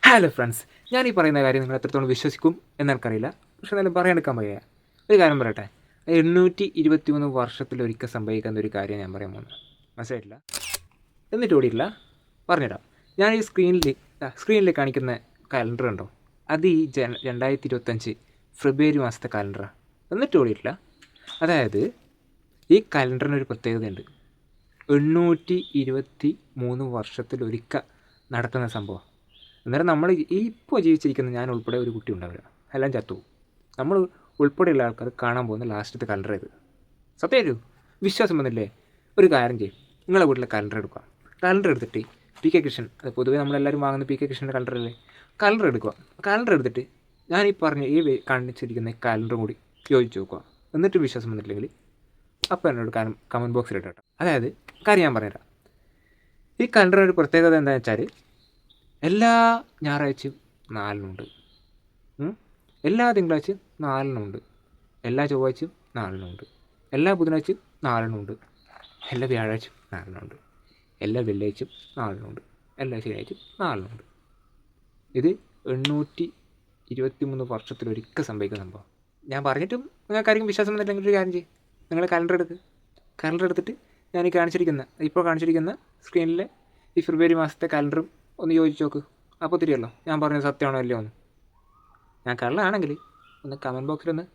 Hello friends, ഞാൻ ഈ പറയുന്ന കാര്യം നിങ്ങൾ എത്രത്തോളം വിശ്വസിക്കും എന്നെനിക്കറിയില്ല. പക്ഷെ എന്നാലും പറയാനെടുക്കാൻ വയ്യ. ഒരു കാര്യം പറയട്ടെ, 823 വർഷത്തിലൊരിക്കൽ സംഭവിക്കുന്ന ഒരു കാര്യം ഞാൻ പറയാൻ പോകുന്നത്. മനസ്സിലായിട്ടില്ല? എന്നിട്ട് ഓടിയിട്ടില്ല, പറഞ്ഞുതരാം. ഞാൻ ഈ സ്ക്രീനിൽ കാണിക്കുന്ന കലണ്ടർ ഉണ്ടോ, അത് ഈ 2025 ഫെബ്രുവരി മാസത്തെ കലണ്ടറാണ്. എന്നിട്ട് ഓടിയിട്ടില്ല. അതായത് ഈ കലണ്ടറിനൊരു പ്രത്യേകതയുണ്ട്. 823 വർഷത്തിലൊരിക്കൽ നടക്കുന്ന സംഭവം. അന്നേരം നമ്മൾ ഈ ഇപ്പോൾ ജീവിച്ചിരിക്കുന്ന ഞാൻ ഉൾപ്പെടെ ഒരു കുട്ടി ഉണ്ടാവില്ല, എല്ലാം ചത്തു. നമ്മൾ ഉൾപ്പെടെയുള്ള ആൾക്കാർ കാണാൻ പോകുന്ന ലാസ്റ്റത്തെ കലണ്ടർ ഇത്. സത്യമല്ലോ, വിശ്വാസം വന്നില്ലേ? ഒരു കാര്യം ചെയ്യും, നിങ്ങളെ വീട്ടിലെ കലണ്ടർ എടുക്കുക. കലണ്ടർ എടുത്തിട്ട് പി കെ കൃഷ്ണൻ, അത് പൊതുവേ നമ്മളെല്ലാവരും വാങ്ങുന്ന പി കെ കൃഷ്ണൻ്റെ കലണ്ടറല്ലേ, കലണ്ടർ എടുക്കുക. കലണ്ടർ എടുത്തിട്ട് ഞാൻ ഈ പറഞ്ഞ ഈ കാണിച്ചിരിക്കുന്ന കലണ്ടറും കൂടി യോജിച്ച് നോക്കുക. എന്നിട്ട് വിശ്വാസം വന്നിട്ടില്ലെങ്കിൽ അപ്പോൾ എന്നോട് കമൻറ്റ് ബോക്സിൽ ഇട്ടോ. അതായത് കാര്യം ഞാൻ പറഞ്ഞുതരാം. ഈ കലണ്ടറിൻ്റെ ഒരു പ്രത്യേകത എന്താണെന്ന് വെച്ചാൽ എല്ലാ ഞായറാഴ്ചയും 4-നുണ്ട്, എല്ലാ തിങ്കളാഴ്ചയും 4-നുണ്ട്, എല്ലാ ചൊവ്വാഴ്ചയും 4-നുണ്ട്, എല്ലാ ബുധനാഴ്ചയും 4-നുണ്ട്, എല്ലാ വ്യാഴാഴ്ചയും 4-നുണ്ട്, എല്ലാ വെള്ളിയാഴ്ചയും 4-നുണ്ട്, എല്ലാ ശനിയാഴ്ചയും 4-നുണ്ട്. ഇത് 823 വർഷത്തിലൊരിക്കൽ സംഭവിക്കുന്ന സംഭവം. ഞാൻ പറഞ്ഞിട്ടും നിങ്ങൾക്കായിരിക്കും വിശ്വാസം വന്നില്ലെങ്കിൽ ഒരു കാര്യം ചെയ്യും, നിങ്ങൾ കലണ്ടർ എടുത്തിട്ട് ഞാൻ ഇപ്പോൾ കാണിച്ചിരിക്കുന്ന സ്ക്രീനിലെ ഈ ഫെബ്രുവരി മാസത്തെ കലണ്ടറും ഒന്ന് യോജിച്ച് നോക്ക്. അപ്പോൾ തിരിയല്ലോ ഞാൻ പറഞ്ഞത് സത്യമാണോ അല്ലയോ എന്ന്. ഞാൻ കള്ളാണെങ്കിൽ ഒന്ന് കമൻറ്റ് ബോക്സിലൊന്ന്